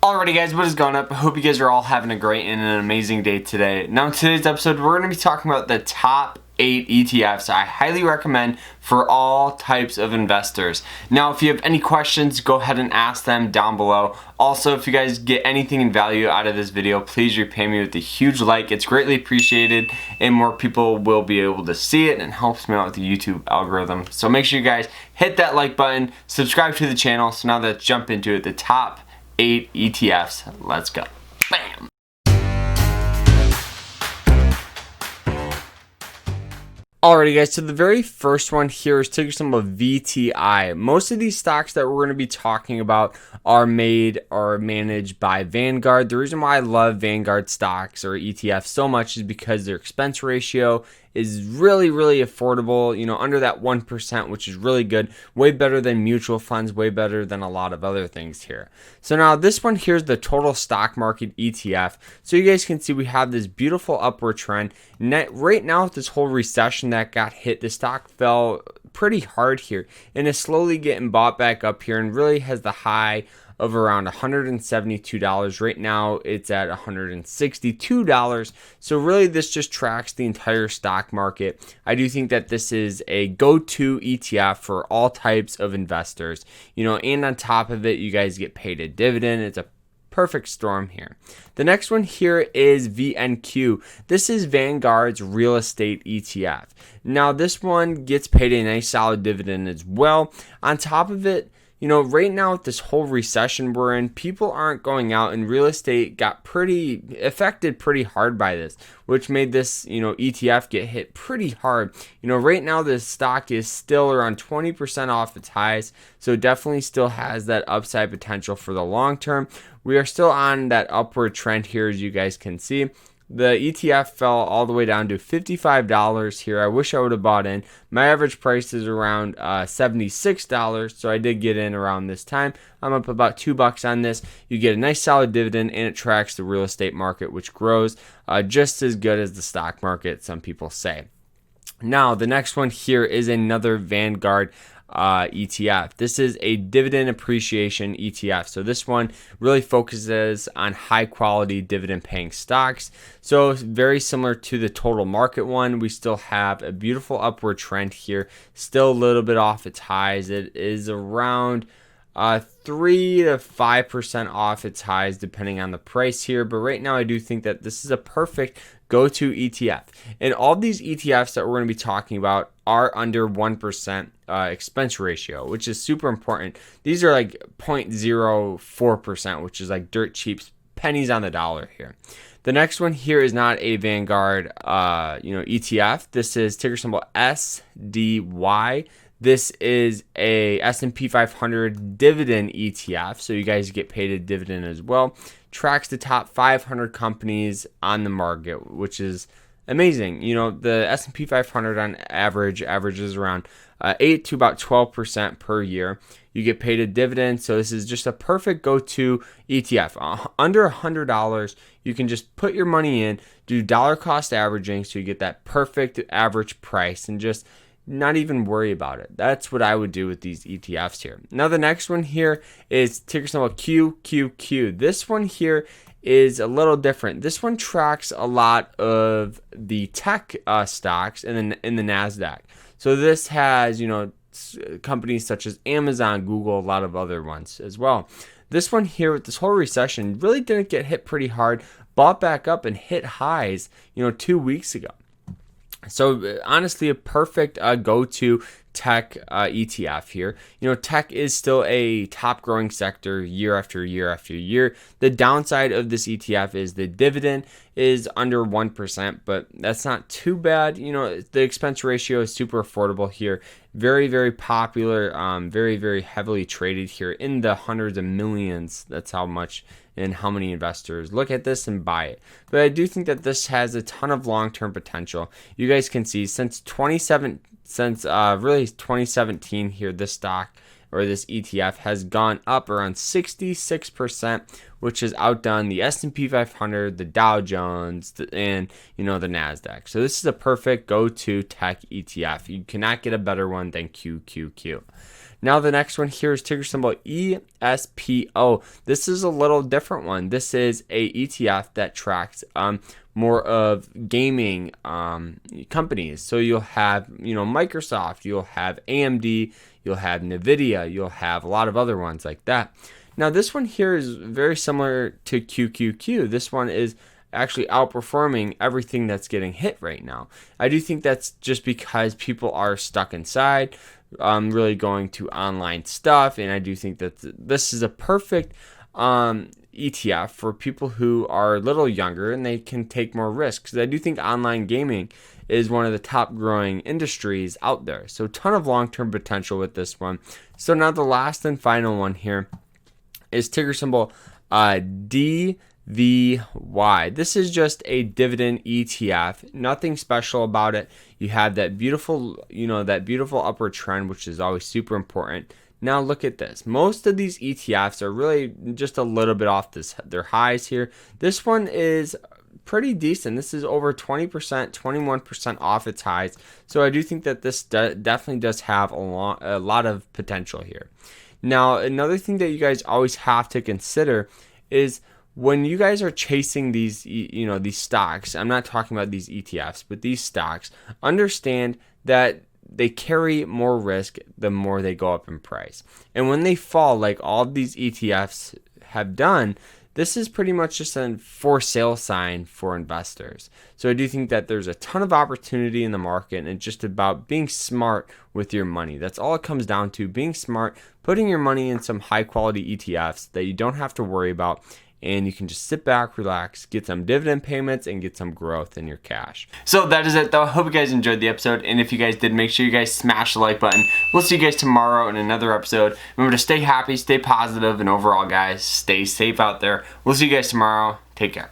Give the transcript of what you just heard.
Alrighty guys, what is going up? I hope you guys are all having a great and an amazing day today. Now in today's episode, we're going to be talking about the top 8 ETFs I highly recommend for all types of investors. Now if you have any questions, go ahead and ask them down below. Also, if you guys get anything in value out of this video, please repay me with a huge like. It's greatly appreciated and more people will be able to see it and helps me out with the YouTube algorithm. So make sure you guys hit that like button, subscribe to the channel. So now let's jump into it. The top 8 ETFs. Let's go. Bam. Alrighty guys, so the very first one here is ticker symbol VTI. Most of these stocks that we're going to be talking about are made or managed by Vanguard. The reason why I love Vanguard stocks or ETFs so much is because their expense ratio is really affordable, you know, under that 1%, which is really good. Way better than mutual funds, way better than a lot of other things here. So now this one here is the total stock market ETF. So you guys can see we have this beautiful upward trend. Right now with this whole recession that got hit, the stock fell pretty hard here and is slowly getting bought back up here and really has the high of around $172. Right now it's at $162. So really this just tracks the entire stock market. I do think that this is a go-to ETF for all types of investors, you know, and on top of it, you guys get paid a dividend. It's a perfect storm here. The next one here is VNQ. This is Vanguard's real estate ETF. Now this one gets paid a nice solid dividend as well. On top of it, you know, right now with this whole recession we're in, people aren't going out and real estate got affected pretty hard by this, which made this, you know, ETF get hit pretty hard. You know, right now this stock is still around 20% off its highs, so definitely still has that upside potential for the long term. We are still on that upward trend here, as you guys can see. The ETF fell all the way down to $55 here. I wish I would have bought in. My average price is around $76, so I did get in around this time. I'm up about $2 on this. You get a nice solid dividend, and it tracks the real estate market, which grows just as good as the stock market, some people say. Now, the next one here is another Vanguard ETF. This is a dividend appreciation ETF. So this one really focuses on high quality dividend paying stocks. So very similar to the total market one, we still have a beautiful upward trend here, still a little bit off its highs. It is around 3 to 5% off its highs depending on the price here, but right now I do think that this is a perfect go-to ETF. And all these ETFs that we're going to be talking about are under 1% expense ratio, which is super important. These are like 0.04%, which is like dirt cheap, pennies on the dollar here. The next one here is not a Vanguard ETF. This is ticker symbol SDY. This is a S&P 500 dividend ETF, so you guys get paid a dividend as well. Tracks the top 500 companies on the market, which is amazing. You know, the S&P 500 on average averages around 8 to about 12% per year. You get paid a dividend, so this is just a perfect go-to ETF. Under $100, you can just put your money in, do dollar cost averaging, so you get that perfect average price, and just not even worry about it. That's what I would do with these ETFs here. Now the next one here is ticker symbol QQQ. This one here is a little different. This one tracks a lot of the tech stocks in the NASDAQ. So this has, you know, companies such as Amazon, Google, a lot of other ones as well. This one here with this whole recession really didn't get hit pretty hard, bought back up and hit highs, you know, 2 weeks ago. So honestly, a perfect go-to tech ETF here. You know, tech is still a top growing sector year after year after year. The downside of this ETF is the dividend is under 1%, but that's not too bad. You know, the expense ratio is super affordable here. Very popular, very heavily traded here in the hundreds of millions. That's how much and how many investors look at this and buy it. But I do think that this has a ton of long-term potential. You guys can see since 2017 here, this stock or this ETF has gone up around 66%, which has outdone the S&P 500, the Dow Jones, and the NASDAQ. So this is a perfect go-to tech ETF. You cannot get a better one than QQQ. Now the next one here is ticker symbol ESPO. This is a little different one. This is a ETF that tracks more of gaming companies. So you'll have, Microsoft, you'll have AMD, you'll have Nvidia, you'll have a lot of other ones like that. Now this one here is very similar to QQQ. This one is actually outperforming everything that's getting hit right now. I do think that's just because people are stuck inside, really going to online stuff, and I do think that this is a perfect ETF for people who are a little younger and they can take more risks. I do think online gaming is one of the top growing industries out there. So a ton of long-term potential with this one. So now the last and final one here is ticker symbol DVY. This is just a dividend ETF. Nothing special about it. You have that beautiful, upward trend, which is always super important. Now look at this. Most of these ETFs are really just a little bit off their highs here. This one is pretty decent. This is over 20%, 21% off its highs. So I do think that this definitely does have a lot of potential here. Now, another thing that you guys always have to consider is when you guys are chasing these, these stocks, I'm not talking about these ETFs, but these stocks, understand that they carry more risk the more they go up in price. And when they fall, like all of these ETFs have done, this is pretty much just a for sale sign for investors. So I do think that there's a ton of opportunity in the market, and it's just about being smart with your money. That's all it comes down to, being smart, putting your money in some high quality ETFs that you don't have to worry about, and you can just sit back, relax, get some dividend payments, and get some growth in your cash. So that is it though. Hope you guys enjoyed the episode, and if you guys did, make sure you guys smash the like button. We'll see you guys tomorrow in another episode. Remember to stay happy, stay positive, and overall guys, stay safe out there. We'll see you guys tomorrow. Take care.